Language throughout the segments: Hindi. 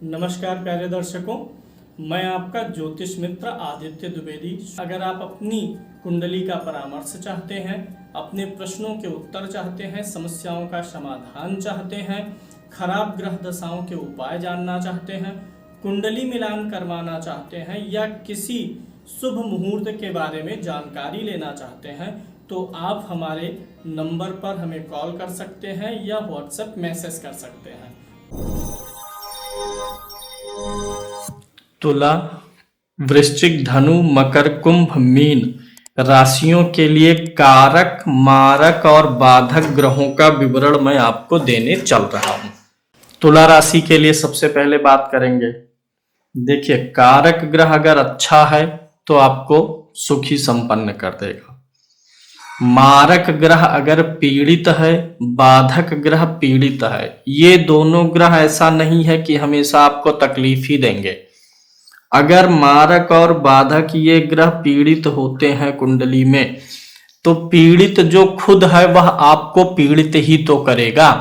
नमस्कार प्यारे दर्शकों, मैं आपका ज्योतिष मित्र आदित्य द्विवेदी। अगर आप अपनी कुंडली का परामर्श चाहते हैं, अपने प्रश्नों के उत्तर चाहते हैं, समस्याओं का समाधान चाहते हैं, खराब ग्रह दशाओं के उपाय जानना चाहते हैं, कुंडली मिलान करवाना चाहते हैं या किसी शुभ मुहूर्त के बारे में जानकारी लेना चाहते हैं, तो आप हमारे नंबर पर हमें कॉल कर सकते हैं या व्हाट्सएप मैसेज कर सकते हैं। तुला, वृश्चिक, धनु, मकर, कुंभ, मीन राशियों के लिए कारक, मारक और बाधक ग्रहों का विवरण मैं आपको देने चल रहा हूं। तुला राशि के लिए सबसे पहले बात करेंगे। देखिए, कारक ग्रह अगर अच्छा है तो आपको सुखी संपन्न कर देगा। मारक ग्रह अगर पीड़ित है, बाधक ग्रह पीड़ित है, ये दोनों ग्रह ऐसा नहीं है कि हमेशा आपको तकलीफ ही देंगे। अगर मारक और बाधक ये ग्रह पीड़ित होते हैं कुंडली में, तो पीड़ित जो खुद है वह आपको पीड़ित ही तो करेगा।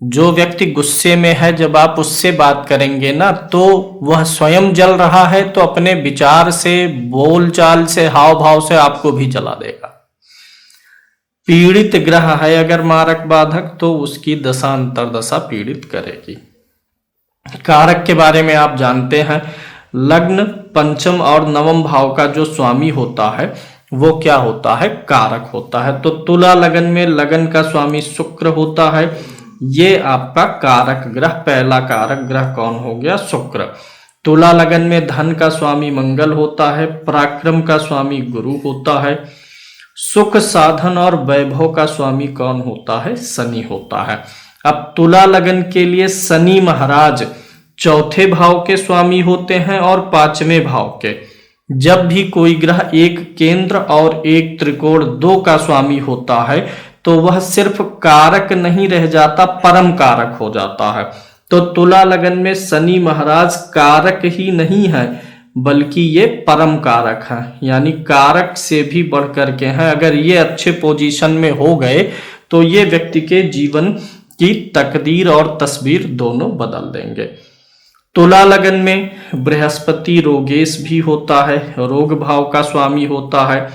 जो व्यक्ति गुस्से में है, जब आप उससे बात करेंगे ना, तो वह स्वयं जल रहा है तो अपने विचार से, बोलचाल से, हाव भाव से आपको भी जला देगा। पीड़ित ग्रह है अगर मारक बाधक, तो उसकी दशा अंतरदशा पीड़ित करेगी। कारक के बारे में आप जानते हैं, लग्न, पंचम और नवम भाव का जो स्वामी होता है वो क्या होता है? कारक होता है। तो तुला लगन में लगन का स्वामी शुक्र होता है, ये आपका कारक ग्रह, पहला कारक ग्रह कौन हो गया? शुक्र। तुला लगन में धन का स्वामी मंगल होता है, पराक्रम का स्वामी गुरु होता है, सुख, साधन और वैभव का स्वामी कौन होता है? शनि होता है। अब तुला लगन के लिए शनि महाराज चौथे भाव के स्वामी होते हैं और पांचवें भाव के। जब भी कोई ग्रह एक केंद्र और एक त्रिकोण, दो का स्वामी होता है, तो वह सिर्फ कारक नहीं रह जाता, परम कारक हो जाता है। तो तुला लगन में शनि महाराज कारक ही नहीं है, बल्कि ये परम कारक है, यानी कारक से भी बढ़ करके हैं। अगर ये अच्छे पोजीशन में हो गए तो ये व्यक्ति के जीवन की तकदीर और तस्वीर दोनों बदल देंगे। तुला लगन में बृहस्पति रोगेश भी होता है, रोग भाव का स्वामी होता है।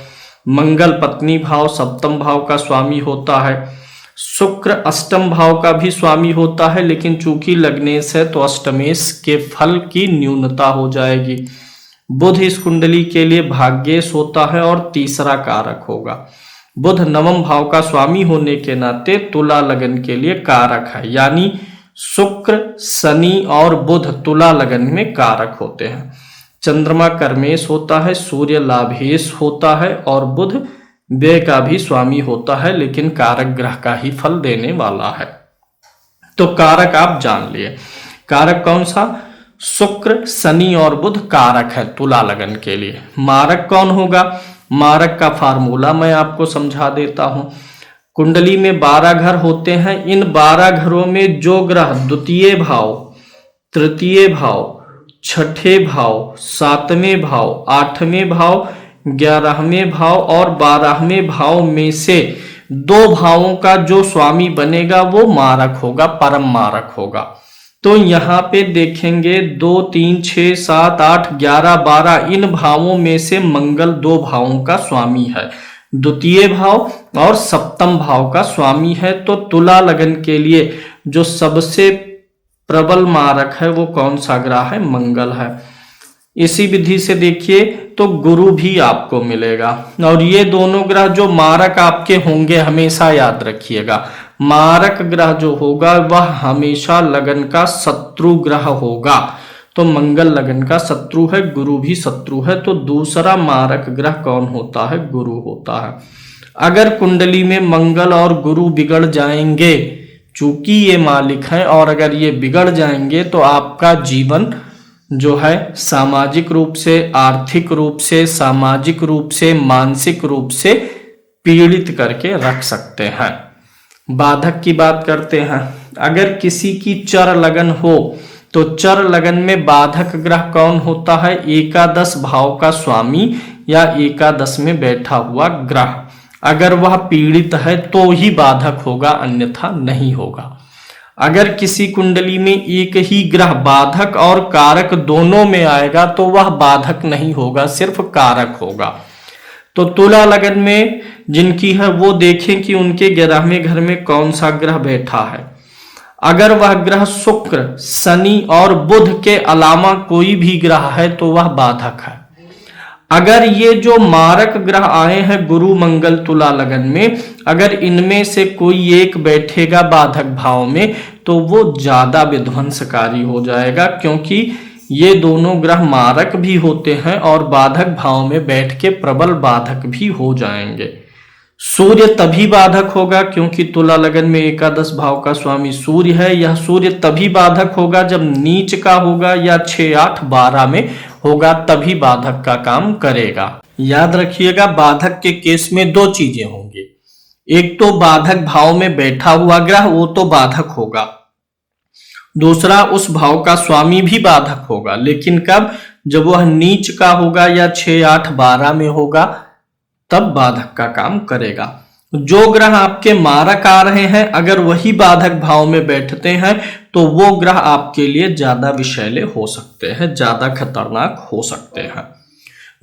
मंगल पत्नी भाव, सप्तम भाव का स्वामी होता है। शुक्र अष्टम भाव का भी स्वामी होता है, लेकिन चूंकि लग्नेश है तो अष्टमेश के फल की न्यूनता हो जाएगी। बुध इस कुंडली के लिए भाग्येश होता है और तीसरा कारक होगा। बुध नवम भाव का स्वामी होने के नाते तुला लगन के लिए कारक है, यानी शुक्र, शनि और बुध तुला लगन में कारक होते हैं। चंद्रमा कर्मेश होता है, सूर्य लाभेश होता है और बुध व्यय का भी स्वामी होता है, लेकिन कारक ग्रह का ही फल देने वाला है। तो कारक आप जान लिए। कारक कौन सा? शुक्र, शनि और बुध कारक है तुला लगन के लिए। मारक कौन होगा? मारक का फार्मूला मैं आपको समझा देता हूं। कुंडली में 12 घर होते हैं। इन 12 घरों में जो ग्रह द्वितीय भाव, तृतीय भाव, छठे भाव, सातवें भाव, आठवें भाव, 11वें भाव और 12वें भाव में से 2 भावों का जो स्वामी बनेगा वो मारक होगा, परम मारक होगा। तो यहाँ पे देखेंगे 2, 3, 6, 7, 8, 11, 12 इन भावों में से मंगल 2 भावों का स्वामी है, द्वितीय भाव और सप्तम भाव का स्वामी है। तो तुला लगन के लिए जो सबसे प्रबल मारक है वो कौन सा ग्रह है? मंगल है। इसी विधि से देखिए तो गुरु भी आपको मिलेगा। और ये दोनों ग्रह जो मारक आपके होंगे, हमेशा याद रखिएगा, मारक ग्रह जो होगा वह हमेशा लगन का शत्रु ग्रह होगा। तो मंगल लगन का शत्रु है, गुरु भी शत्रु है। तो दूसरा मारक ग्रह कौन होता है? गुरु होता है। अगर कुंडली में मंगल और गुरु बिगड़ जाएंगे, चूंकि ये मालिक हैं, और अगर ये बिगड़ जाएंगे तो आपका जीवन जो है सामाजिक रूप से, आर्थिक रूप से, सामाजिक रूप से, मानसिक रूप से पीड़ित करके रख सकते हैं। बाधक की बात करते हैं। अगर किसी की चर लगन हो तो चर लगन में बाधक ग्रह कौन होता है? एकादश भाव का स्वामी या एकादश में बैठा हुआ ग्रह। अगर वह पीड़ित है तो ही बाधक होगा, अन्यथा नहीं होगा। अगर किसी कुंडली में एक ही ग्रह बाधक और कारक दोनों में आएगा तो वह बाधक नहीं होगा, सिर्फ कारक होगा। तो तुला लगन में जिनकी है वो देखें कि उनके 11वें घर में कौन सा ग्रह बैठा है। अगर वह ग्रह शुक्र, शनि और बुध के अलावा कोई भी ग्रह है तो वह बाधक है। अगर ये जो मारक ग्रह आए हैं गुरु मंगल तुला लगन में, अगर इनमें से कोई एक बैठेगा बाधक भाव में तो वो ज्यादा विध्वंसकारी हो जाएगा, क्योंकि ये दोनों ग्रह मारक भी होते हैं और बाधक भाव में बैठ के प्रबल बाधक भी हो जाएंगे। सूर्य तभी बाधक होगा क्योंकि तुला लगन में एकादश भाव का स्वामी सूर्य है। यह सूर्य तभी बाधक होगा जब नीच का होगा या 6, 8, 12 में होगा, तभी बाधक का काम करेगा। याद रखिएगा, बाधक के केस में दो चीजें होंगी। एक तो बाधक भाव में बैठा हुआ ग्रह, वो तो बाधक होगा। दूसरा, उस भाव का स्वामी भी बाधक होगा, लेकिन कब? जब वह नीच का होगा या 6, 8, 12 में होगा, तब बाधक का काम करेगा। जो ग्रह आपके मारक आ रहे हैं, अगर वही बाधक भाव में बैठते हैं तो वो ग्रह आपके लिए ज्यादा विषैले हो सकते हैं, ज्यादा खतरनाक हो सकते हैं।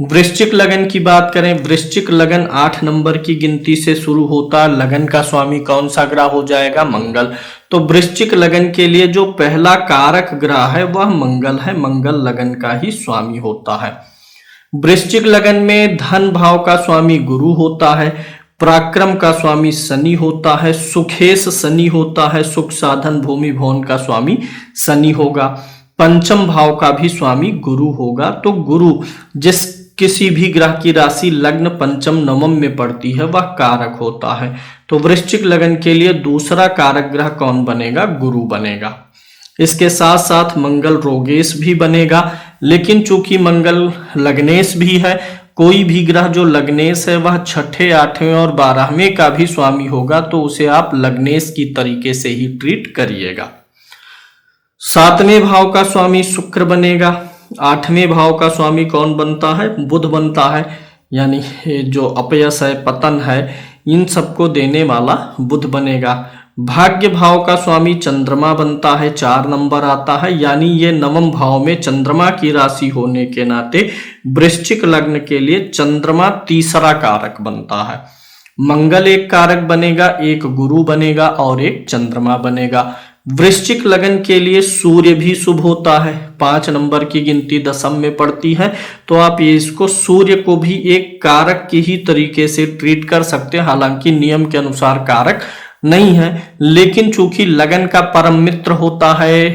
वृश्चिक लगन की बात करें, वृश्चिक लगन 8 नंबर की गिनती से शुरू होता है। लगन का स्वामी कौन सा ग्रह हो जाएगा? मंगल। तो वृश्चिक लगन के लिए जो पहला कारक ग्रह है वह मंगल है, मंगल लगन का ही स्वामी होता है। वृश्चिक लगन में धन भाव का स्वामी गुरु होता है, पराक्रम का स्वामी शनि होता है, सुखेश शनि होता है, सुख साधन भूमि भवन का स्वामी शनि होगा, पंचम भाव का भी स्वामी गुरु होगा। तो गुरु जिस किसी भी ग्रह की राशि लग्न पंचम नवम में पड़ती है वह कारक होता है। तो वृश्चिक लगन के लिए दूसरा कारक ग्रह कौन बनेगा? गुरु बनेगा। इसके साथ साथ मंगल रोगेश भी बनेगा, लेकिन चूंकि मंगल लग्नेश भी है, कोई भी ग्रह जो लग्नेश है वह 6ठे, 8वें और 12वें का भी स्वामी होगा, तो उसे आप लग्नेश की तरीके से ही ट्रीट करिएगा। 7वें भाव का स्वामी शुक्र बनेगा। 8वें भाव का स्वामी कौन बनता है? बुध बनता है। यानी जो अपयश है, पतन है, इन सबको देने वाला बुध बनेगा। भाग्य भाव का स्वामी चंद्रमा बनता है, 4 नंबर आता है। यानी ये नवम भाव में चंद्रमा की राशि होने के नाते वृश्चिक लग्न के लिए चंद्रमा तीसरा कारक बनता है। मंगल एक कारक बनेगा, एक गुरु बनेगा और एक चंद्रमा बनेगा। वृश्चिक लगन के लिए सूर्य भी शुभ होता है, 5 नंबर की गिनती दशम में पड़ती है, तो आप ये इसको सूर्य को भी एक कारक की ही तरीके से ट्रीट कर सकते हैं। हालांकि नियम के अनुसार कारक नहीं है, लेकिन चूंकि लगन का परम मित्र होता है,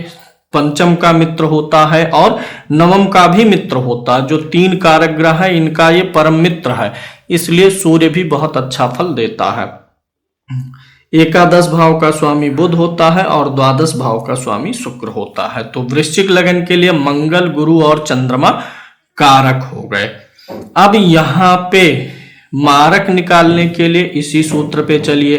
पंचम का मित्र होता है और नवम का भी मित्र होता है, जो 3 कारक ग्रह है इनका ये परम मित्र है, इसलिए सूर्य भी बहुत अच्छा फल देता है। एकादश भाव का स्वामी बुध होता है और द्वादश भाव का स्वामी शुक्र होता है। तो वृश्चिक लगन के लिए मंगल, गुरु और चंद्रमा कारक हो गए। अब यहाँ पे मारक निकालने के लिए इसी सूत्र पे चलिए।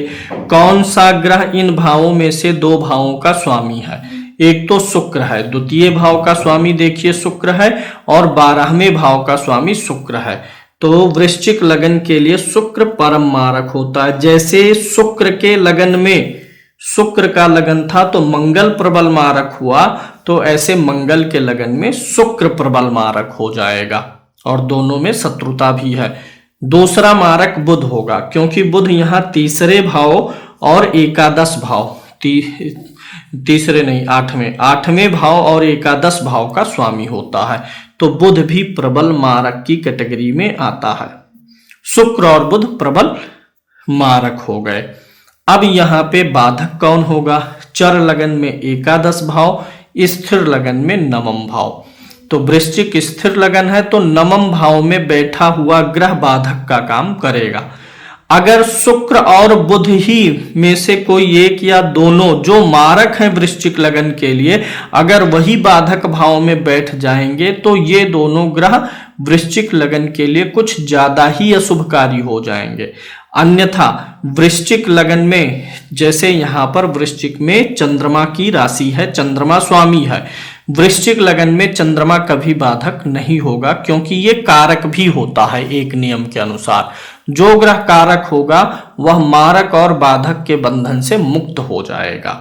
कौन सा ग्रह इन भावों में से 2 भावों का स्वामी है? एक तो शुक्र है, द्वितीय भाव का स्वामी देखिए शुक्र है और 12वें भाव का स्वामी शुक्र है। तो वृश्चिक लगन के लिए शुक्र परम मारक होता है। जैसे शुक्र के लगन में शुक्र का लगन था तो मंगल प्रबल मारक हुआ, तो ऐसे मंगल के लगन में शुक्र प्रबल मारक हो जाएगा और दोनों में शत्रुता भी है। दूसरा मारक बुध होगा, क्योंकि बुध यहाँ तीसरे भाव और एकादश भाव, तीसरे नहीं 8वें भाव और एकादश भाव का स्वामी होता है। तो बुध भी प्रबल मारक की कैटेगरी में आता है। शुक्र और बुध प्रबल मारक हो गए। अब यहाँ पे बाधक कौन होगा? चर लगन में एकादश भाव, स्थिर लगन में नवम भाव। तो वृश्चिक स्थिर लगन है तो नवम भाव में बैठा हुआ ग्रह बाधक का काम करेगा। अगर शुक्र और बुध ही में से कोई एक या दोनों जो मारक हैं वृश्चिक लगन के लिए, अगर वही बाधक भाव में बैठ जाएंगे तो ये दोनों ग्रह वृश्चिक लगन के लिए कुछ ज्यादा ही अशुभकारी हो जाएंगे। अन्यथा वृश्चिक लगन में, जैसे यहाँ पर वृश्चिक में चंद्रमा की राशि है, चंद्रमा स्वामी है, वृश्चिक लगन में चंद्रमा कभी बाधक नहीं होगा, क्योंकि ये कारक भी होता है एक नियम के अनुसार। जो ग्रह कारक होगा वह मारक और बाधक के बंधन से मुक्त हो जाएगा।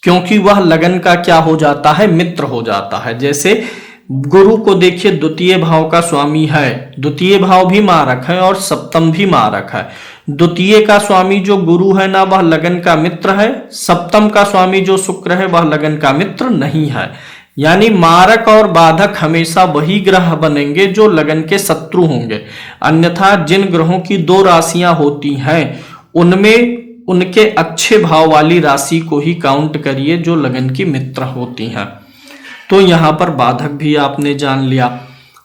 क्योंकि वह लगन का क्या हो जाता है, मित्र हो जाता है। जैसे गुरु को देखिए द्वितीय भाव का स्वामी है, द्वितीय भाव भी मारक है और सप्तम भी मारक है। द्वितीय का स्वामी जो गुरु है ना, वह लगन का मित्र है। सप्तम का स्वामी जो शुक्र है, वह लगन का मित्र नहीं है। यानी मारक और बाधक हमेशा वही ग्रह बनेंगे जो लगन के शत्रु होंगे। अन्यथा जिन ग्रहों की दो राशियां होती हैं उनमें उनके अच्छे भाव वाली राशि को ही काउंट करिए जो लगन की मित्र होती हैं। तो यहां पर बाधक भी आपने जान लिया।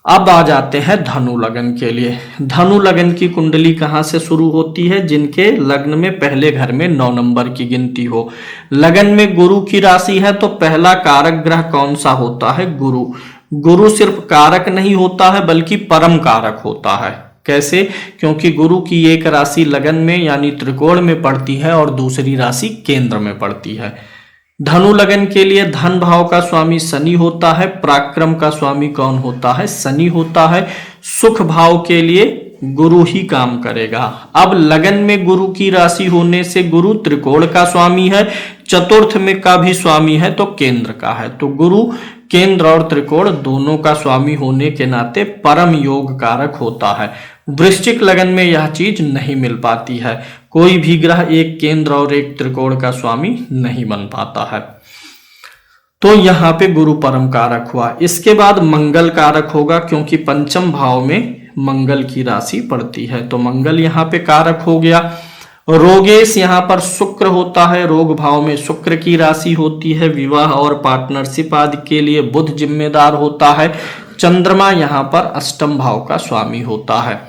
अब आ जाते हैं धनु लगन के लिए। धनु लगन की कुंडली कहां से शुरू होती है, जिनके लग्न में पहले घर में 9 नंबर की गिनती हो। लगन में गुरु की राशि है तो पहला कारक ग्रह कौन सा होता है, गुरु। गुरु सिर्फ कारक नहीं होता है बल्कि परम कारक होता है। कैसे, क्योंकि गुरु की एक राशि लगन में यानी त्रिकोण में पड़ती है और दूसरी राशि केंद्र में पड़ती है। धनु लगन के लिए धन भाव का स्वामी शनि होता है, पराक्रम का स्वामी कौन होता है, शनि होता है। सुख भाव के लिए गुरु ही काम करेगा। अब लगन में गुरु की राशि होने से गुरु त्रिकोण का स्वामी है, चतुर्थ में का भी स्वामी है तो केंद्र का है। तो गुरु केंद्र और त्रिकोण दोनों का स्वामी होने के नाते परम योग कारक होता है। वृश्चिक लगन में यह चीज नहीं मिल पाती है, कोई भी ग्रह एक केंद्र और एक त्रिकोण का स्वामी नहीं बन पाता है। तो यहाँ पे गुरु परम कारक हुआ। इसके बाद मंगल कारक होगा, क्योंकि पंचम भाव में मंगल की राशि पड़ती है तो मंगल यहाँ पे कारक हो गया। रोगेश यहाँ पर शुक्र होता है, रोग भाव में शुक्र की राशि होती है। विवाह और पार्टनरशिप आदि के लिए बुध जिम्मेदार होता है। चंद्रमा यहाँ पर अष्टम भाव का स्वामी होता है।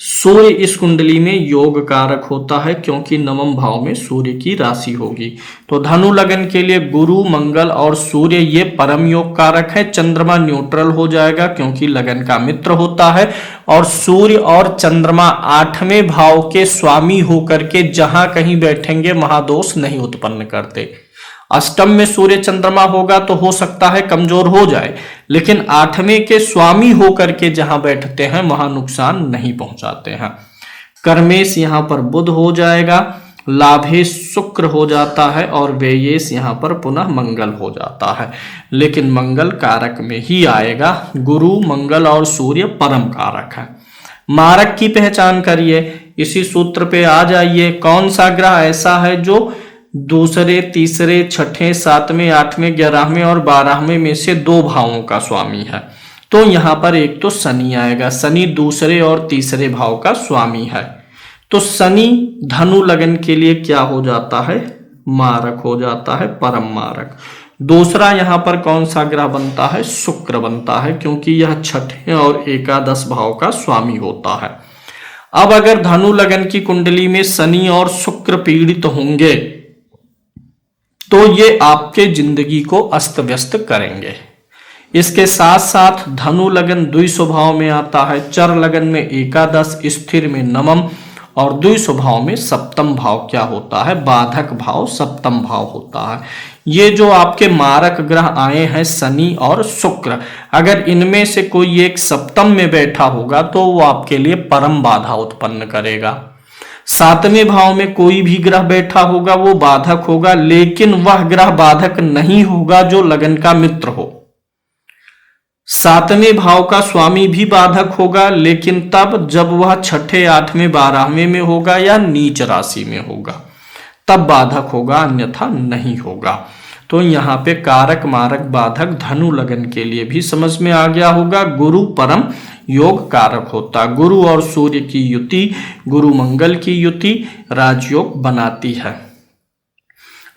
सूर्य इस कुंडली में योग कारक होता है, क्योंकि नवम भाव में सूर्य की राशि होगी। तो धनु लगन के लिए गुरु, मंगल और सूर्य ये परम योग कारक है। चंद्रमा न्यूट्रल हो जाएगा क्योंकि लगन का मित्र होता है। और सूर्य और चंद्रमा 8वें भाव के स्वामी होकर के जहां कहीं बैठेंगे महादोष नहीं उत्पन्न करते। अष्टम में सूर्य चंद्रमा होगा तो हो सकता है कमजोर हो जाए, लेकिन 8वें के स्वामी होकर के जहां बैठते हैं वहां नुकसान नहीं पहुंचाते हैं। कर्मेश यहां पर बुध हो जाएगा, लाभेश शुक्र हो जाता है और व्ययेश यहां पर पुनः मंगल हो जाता है। लेकिन मंगल कारक में ही आएगा। गुरु, मंगल और सूर्य परम कारक है। मारक की पहचान करिए, इसी सूत्र पे आ जाइए। कौन सा ग्रह ऐसा है जो दूसरे, तीसरे, छठे, 7वें, 8वें, 11वें और 12वें में से 2 भावों का स्वामी है। तो यहां पर एक तो शनि आएगा। शनि दूसरे और तीसरे भाव का स्वामी है। तो शनि धनु लगन के लिए क्या हो जाता है, मारक हो जाता है, परम मारक। दूसरा यहां पर कौन सा ग्रह बनता है, शुक्र बनता है, क्योंकि यह छठे और एकादश भाव का स्वामी होता है। अब अगर धनु लगन की कुंडली में शनि और शुक्र पीड़ित होंगे तो ये आपके जिंदगी को अस्त व्यस्त करेंगे। इसके साथ साथ धनु लगन द्विस्वभाव में आता है। चर लगन में एकादश, स्थिर में नवम और द्विस्वभाव में सप्तम भाव क्या होता है, बाधक भाव सप्तम भाव होता है। ये जो आपके मारक ग्रह आए हैं शनि और शुक्र, अगर इनमें से कोई एक सप्तम में बैठा होगा तो वो आपके लिए परम बाधा उत्पन्न करेगा। 7वें भाव में कोई भी ग्रह बैठा होगा वो बाधक होगा, लेकिन वह ग्रह बाधक नहीं होगा जो लगन का मित्र हो। 7वें भाव का स्वामी भी बाधक होगा, लेकिन तब जब वह छठे, 8वें, 12वें में होगा या नीच राशि में होगा तब बाधक होगा, अन्यथा नहीं होगा। तो यहाँ पे कारक, मारक, बाधक धनु लगन के लिए भी समझ में आ गया होगा। गुरु परम योग कारक होता। गुरु और सूर्य की युति, गुरु मंगल की युति राजयोग बनाती है।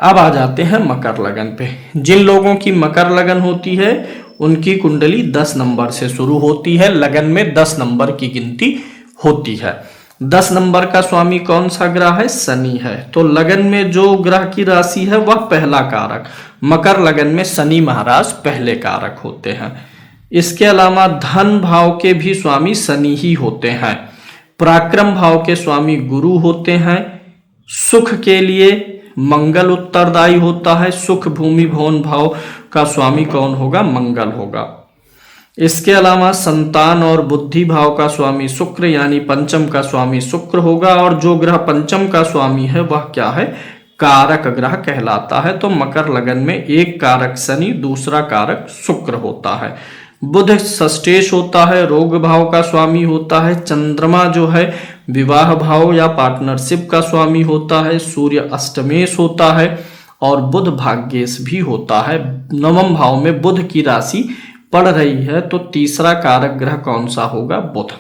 अब आ जाते हैं मकर लगन पे। जिन लोगों की मकर लगन होती है उनकी कुंडली 10 नंबर से शुरू होती है। लगन में 10 नंबर की गिनती होती है। 10 नंबर का स्वामी कौन सा ग्रह है, शनि है। तो लगन में जो ग्रह की राशि है वह पहला कारक। मकर लगन में शनि महाराज पहले कारक होते हैं। इसके अलावा धन भाव के भी स्वामी शनि ही होते हैं। पराक्रम भाव के स्वामी गुरु होते हैं। सुख के लिए मंगल उत्तरदायी होता है। सुख, भूमि, भवन भाव का स्वामी कौन होगा, मंगल होगा। इसके अलावा संतान और बुद्धि भाव का स्वामी शुक्र यानी पंचम का स्वामी शुक्र होगा। और जो ग्रह पंचम का स्वामी है वह क्या है, कारक ग्रह कहलाता है। तो मकर लगन में एक कारक शनि, दूसरा कारक शुक्र होता है। बुध षष्ठेश होता है, रोग भाव का स्वामी होता है। चंद्रमा जो है विवाह भाव या पार्टनरशिप का स्वामी होता है। सूर्य अष्टमेश होता है और बुध भाग्येश भी होता है। नवम भाव में बुध की राशि पड़ रही है, तो तीसरा कारक ग्रह कौन सा होगा? बुध।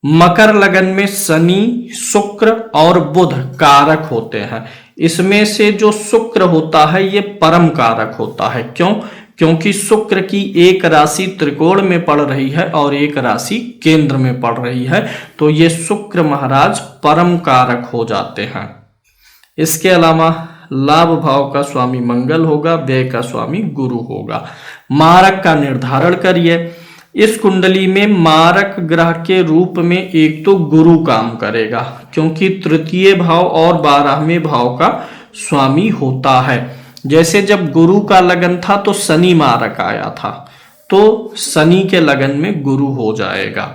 मकर लगन में शनि, शुक्र और बुध कारक होते हैं। इसमें से जो शुक्र होता है ये परम कारक होता है। क्यों? क्योंकि शुक्र की एक राशि त्रिकोण में पड़ रही है और एक राशि केंद्र में पड़ रही है, तो ये शुक्र महाराज परम कारक हो जाते हैं। इसके अलावा लाभ भाव का स्वामी मंगल होगा, व्यय का स्वामी गुरु होगा। मारक का निर्धारण करिए। इस कुंडली में मारक ग्रह के रूप में एक तो गुरु काम करेगा, क्योंकि तृतीय भाव और 12वें भाव का स्वामी होता है। जैसे जब गुरु का लगन था तो शनि मारक आया था, तो शनि के लगन में गुरु हो जाएगा।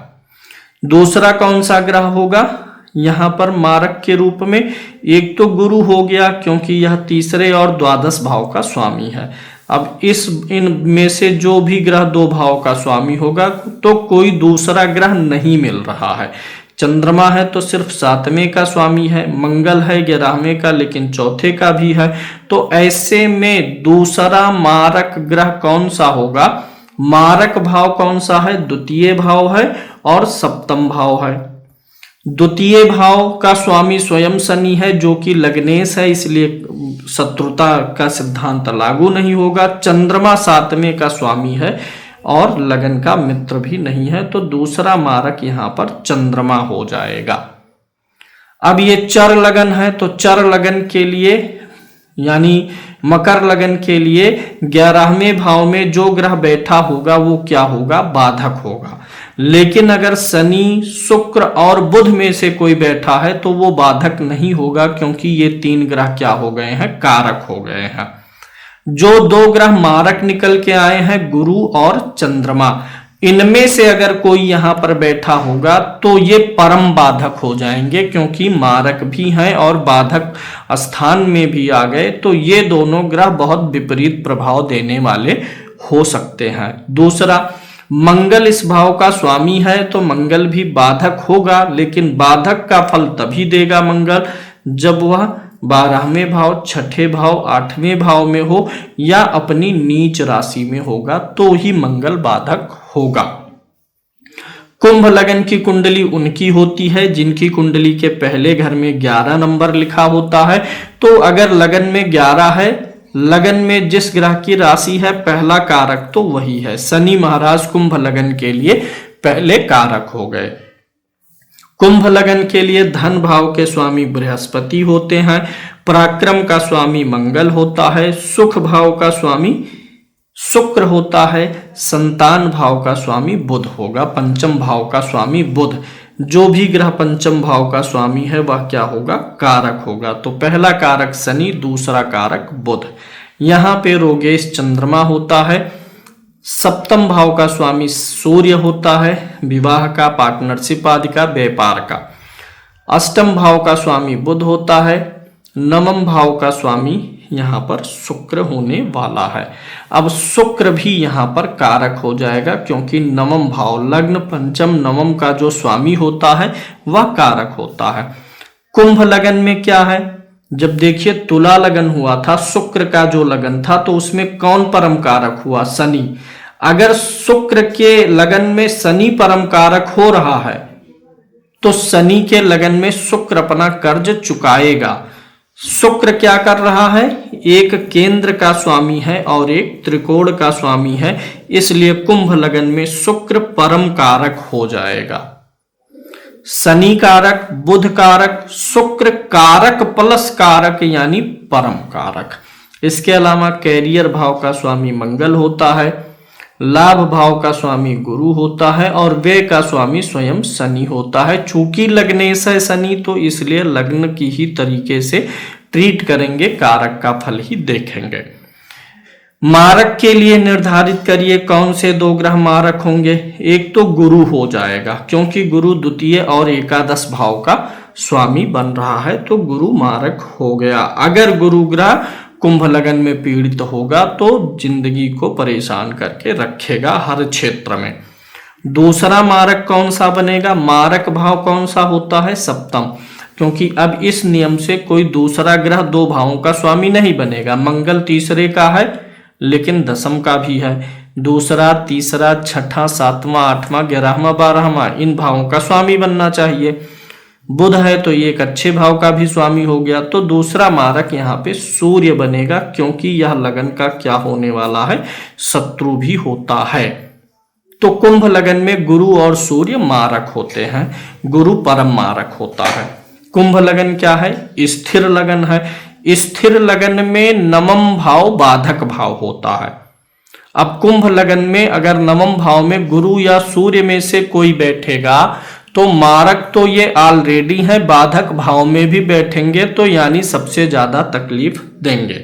दूसरा कौन सा ग्रह होगा यहां पर मारक के रूप में? एक तो गुरु हो गया, क्योंकि यह तीसरे और द्वादश भाव का स्वामी है। अब इन में से जो भी ग्रह 2 भाव का स्वामी होगा, तो कोई दूसरा ग्रह नहीं मिल रहा है। चंद्रमा है तो सिर्फ 7वें का स्वामी है, मंगल है 11वें का लेकिन चौथे का भी है। तो ऐसे में दूसरा मारक ग्रह कौन सा होगा? मारक भाव कौन सा है? द्वितीय भाव है और सप्तम भाव है। द्वितीय भाव का स्वामी स्वयं शनि है, जो कि लग्नेश है, इसलिए शत्रुता का सिद्धांत लागू नहीं होगा। चंद्रमा 7वें का स्वामी है और लगन का मित्र भी नहीं है, तो दूसरा मारक यहां पर चंद्रमा हो जाएगा। अब ये चर लगन है, तो चर लगन के लिए यानी मकर लगन के लिए 11वें भाव में जो ग्रह बैठा होगा वो क्या होगा? बाधक होगा। लेकिन अगर शनि, शुक्र और बुध में से कोई बैठा है तो वो बाधक नहीं होगा, क्योंकि ये 3 ग्रह क्या हो गए हैं? कारक हो गए हैं। जो 2 ग्रह मारक निकल के आए हैं, गुरु और चंद्रमा, इनमें से अगर कोई यहां पर बैठा होगा तो ये परम बाधक हो जाएंगे, क्योंकि मारक भी हैं और बाधक स्थान में भी आ गए, तो ये दोनों ग्रह बहुत विपरीत प्रभाव देने वाले हो सकते हैं। दूसरा, मंगल इस भाव का स्वामी है, तो मंगल भी बाधक होगा, लेकिन बाधक का फल तभी देगा मंगल जब वह 12वें भाव, 6ठे भाव, 8वें भाव में हो या अपनी नीच राशि में होगा, तो ही मंगल बाधक होगा। कुंभ लगन की कुंडली उनकी होती है जिनकी कुंडली के पहले घर में 11 नंबर लिखा होता है। तो अगर लगन में 11 है, लगन में जिस ग्रह की राशि है, पहला कारक तो वही है। शनि महाराज कुंभ लगन के लिए पहले कारक हो गए। कुंभ लगन के लिए धन भाव के स्वामी बृहस्पति होते हैं, पराक्रम का स्वामी मंगल होता है, सुख भाव का स्वामी शुक्र होता है, संतान भाव का स्वामी बुध होगा, पंचम भाव का स्वामी बुध। जो भी ग्रह पंचम भाव का स्वामी है वह क्या होगा? कारक होगा। तो पहला कारक शनि, दूसरा कारक बुध। यहाँ पे रोगेश चंद्रमा होता है। सप्तम भाव का स्वामी सूर्य होता है, विवाह का, पार्टनरशिप आदि का, व्यापार का। अष्टम भाव का स्वामी बुध होता है। नवम भाव का स्वामी यहाँ पर शुक्र होने वाला है। अब शुक्र भी यहाँ पर कारक हो जाएगा, क्योंकि नवम भाव, लग्न पंचम नवम का जो स्वामी होता है वह कारक होता है। कुंभ लगन में क्या है? जब देखिए तुला लगन हुआ था, शुक्र का जो लगन था, तो उसमें कौन परम कारक हुआ? शनि। अगर शुक्र के लगन में शनि परम कारक हो रहा है तो शनि के लगन में शुक्र अपना कर्ज चुकाएगा। शुक्र क्या कर रहा है? एक केंद्र का स्वामी है और एक त्रिकोण का स्वामी है, इसलिए कुंभ लगन में शुक्र परम कारक हो जाएगा। शनि कारक, बुध कारक, शुक्र कारक प्लस कारक यानी परम कारक। इसके अलावा कैरियर भाव का स्वामी मंगल होता है, लाभ भाव का स्वामी गुरु होता है और व्यय का स्वामी स्वयं शनि होता है। चूंकि लग्नेश है शनि, तो इसलिए लग्न की ही तरीके से ट्रीट करेंगे, कारक का फल ही देखेंगे। मारक के लिए निर्धारित करिए कौन से 2 ग्रह मारक होंगे। एक तो गुरु हो जाएगा, क्योंकि गुरु द्वितीय और एकादश भाव का स्वामी बन रहा है तो गुरु मारक हो गया। अगर गुरु ग्रह कुंभ लगन में पीड़ित होगा तो जिंदगी को परेशान करके रखेगा हर क्षेत्र में। दूसरा मारक कौन सा बनेगा? मारक भाव कौन सा होता है? सप्तम, क्योंकि अब इस नियम से कोई दूसरा ग्रह 2 भावों का स्वामी नहीं बनेगा। मंगल तीसरे का है लेकिन दशम का भी है। दूसरा, तीसरा, छठा, 7वां, 8वां, 11वां, 12वां इन भावों का स्वामी बनना चाहिए। बुध है तो ये एक अच्छे भाव का भी स्वामी हो गया। तो दूसरा मारक यहाँ पे सूर्य बनेगा, क्योंकि यह लगन का क्या होने वाला है? शत्रु भी होता है। तो कुंभ लगन में गुरु और सूर्य मारक होते हैं, गुरु परम मारक होता है। कुंभ लगन क्या है? स्थिर लगन है। स्थिर लगन में नवम भाव बाधक भाव होता है। अब कुंभ लगन में अगर नवम भाव में गुरु या सूर्य में से कोई बैठेगा तो मारक तो ये ऑलरेडी है, बाधक भाव में भी बैठेंगे तो यानी सबसे ज्यादा तकलीफ देंगे।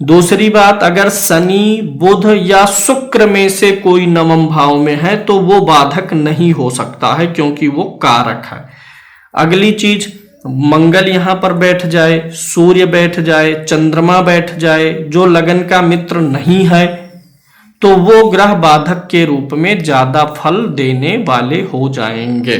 दूसरी बात, अगर शनि, बुध या शुक्र में से कोई नवम भाव में है तो वो बाधक नहीं हो सकता है, क्योंकि वो कारक है। अगली चीज, मंगल यहां पर बैठ जाए, सूर्य बैठ जाए, चंद्रमा बैठ जाए, जो लगन का मित्र नहीं है तो वो ग्रह बाधक के रूप में ज्यादा फल देने वाले हो जाएंगे।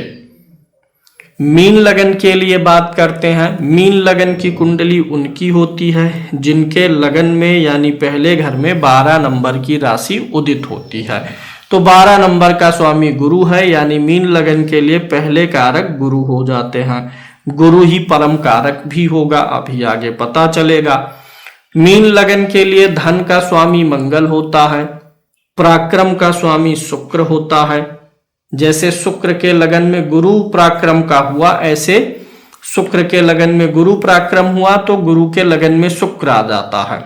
मीन लगन के लिए बात करते हैं। मीन लगन की कुंडली उनकी होती है जिनके लगन में यानी पहले घर में 12 नंबर की राशि उदित होती है। तो 12 नंबर का स्वामी गुरु है, यानी मीन लगन के लिए पहले कारक गुरु हो जाते हैं। गुरु ही परम कारक भी होगा, अभी आगे पता चलेगा। मीन लगन के लिए धन का स्वामी मंगल होता है, पराक्रम का स्वामी शुक्र होता है। जैसे शुक्र के लगन में गुरु पराक्रम का हुआ, ऐसे शुक्र के लगन में गुरु पराक्रम हुआ तो गुरु के लगन में शुक्र आ जाता है।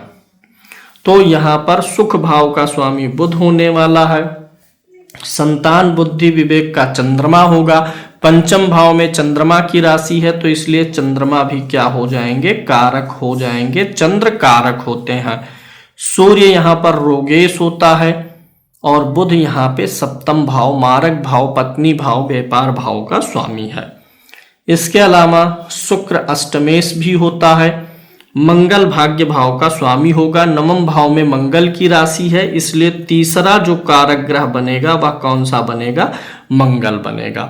तो यहां पर सुख भाव का स्वामी बुध होने वाला है। संतान, बुद्धि, विवेक का चंद्रमा होगा। पंचम भाव में चंद्रमा की राशि है तो इसलिए चंद्रमा भी क्या हो जाएंगे? कारक हो जाएंगे, चंद्र कारक होते हैं। सूर्य यहाँ पर रोगेश होता है और बुध यहाँ पे सप्तम भाव, मारक भाव, पत्नी भाव, व्यापार भाव का स्वामी है। इसके अलावा शुक्र अष्टमेश भी होता है। मंगल भाग्य भाव का स्वामी होगा। नवम भाव में मंगल की राशि है, इसलिए तीसरा जो कारक ग्रह बनेगा वह कौन सा बनेगा? मंगल बनेगा।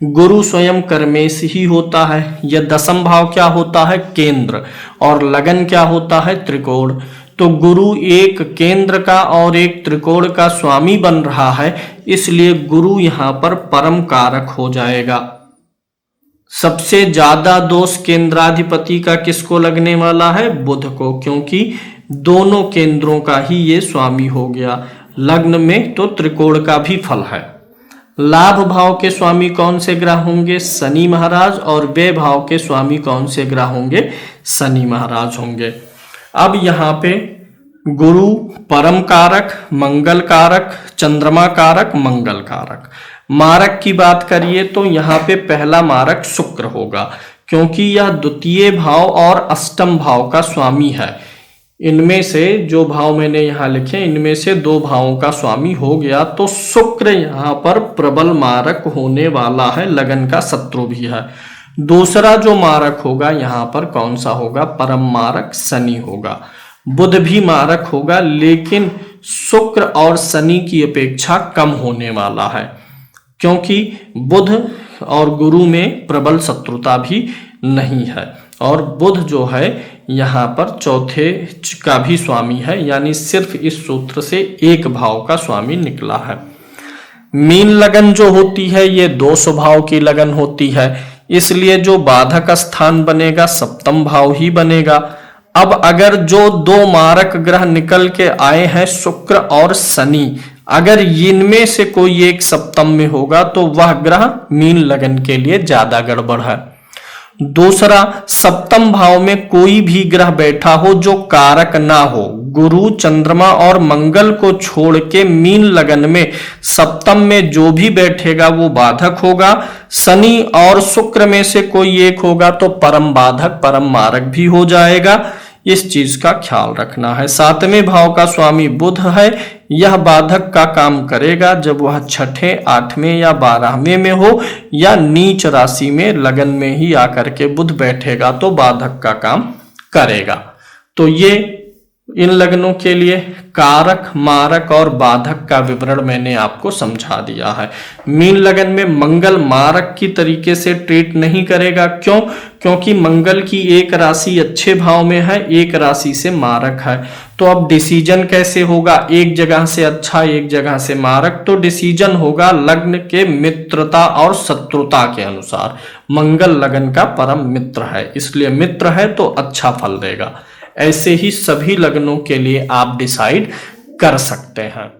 गुरु स्वयं कर्मेश ही होता है। यह दशम भाव क्या होता है? केंद्र। और लगन क्या होता है? त्रिकोण। तो गुरु एक केंद्र का और एक त्रिकोण का स्वामी बन रहा है, इसलिए गुरु यहां पर परम कारक हो जाएगा। सबसे ज्यादा दोष केंद्राधिपति का किसको लगने वाला है? बुध को, क्योंकि दोनों केंद्रों का ही ये स्वामी हो गया। लग्न में तो त्रिकोण का भी फल है। लाभ भाव के स्वामी कौन से ग्रह होंगे? शनि महाराज। और व्यय भाव के स्वामी कौन से ग्रह होंगे? शनि महाराज होंगे। अब यहाँ पे गुरु परम कारक, मंगल कारक, चंद्रमा कारक, मंगल कारक। मारक की बात करिए तो यहाँ पे पहला मारक शुक्र होगा, क्योंकि यह द्वितीय भाव और अष्टम भाव का स्वामी है। इनमें से जो भाव मैंने यहाँ लिखे, इनमें से 2 भावों का स्वामी हो गया तो शुक्र यहाँ पर प्रबल मारक होने वाला है, लगन का शत्रु भी है। दूसरा जो मारक होगा यहाँ पर कौन सा होगा? परम मारक शनि होगा। बुध भी मारक होगा, लेकिन शुक्र और शनि की अपेक्षा कम होने वाला है, क्योंकि बुध और गुरु में प्रबल शत्रुता भी नहीं है। और बुध जो है यहाँ पर चौथे का भी स्वामी है, यानी सिर्फ इस सूत्र से एक भाव का स्वामी निकला है। मीन लगन जो होती है ये 2 स्वभाव की लगन होती है, इसलिए जो बाधक स्थान बनेगा सप्तम भाव ही बनेगा। अब अगर जो 2 मारक ग्रह निकल के आए हैं शुक्र और शनि, अगर इनमें से कोई एक सप्तम में होगा तो वह ग्रह मीन लगन के लिए ज्यादा गड़बड़ है। दूसरा, सप्तम भाव में कोई भी ग्रह बैठा हो जो कारक ना हो, गुरु, चंद्रमा और मंगल को छोड़ के मीन लगन में सप्तम में जो भी बैठेगा वो बाधक होगा। शनि और शुक्र में से कोई एक होगा तो परम बाधक, परम मारक भी हो जाएगा। इस चीज का ख्याल रखना है। 7वें भाव का स्वामी बुध है, यह बाधक का काम करेगा जब वह 6ठे, 8वें या 12वें में हो या नीच राशि में लगन में ही आकर के बुध बैठेगा तो बाधक का काम करेगा। तो ये इन लग्नों के लिए कारक, मारक और बाधक का विवरण मैंने आपको समझा दिया है। मीन लगन में मंगल मारक की तरीके से ट्रीट नहीं करेगा। क्यों? क्योंकि मंगल की एक राशि अच्छे भाव में है, एक राशि से मारक है। तो अब डिसीजन कैसे होगा? एक जगह से अच्छा, एक जगह से मारक, तो डिसीजन होगा लग्न के मित्रता और शत्रुता के अनुसार। मंगल लगन का परम मित्र है, इसलिए मित्र है तो अच्छा फल देगा। ऐसे ही सभी लग्नों के लिए आप डिसाइड कर सकते हैं।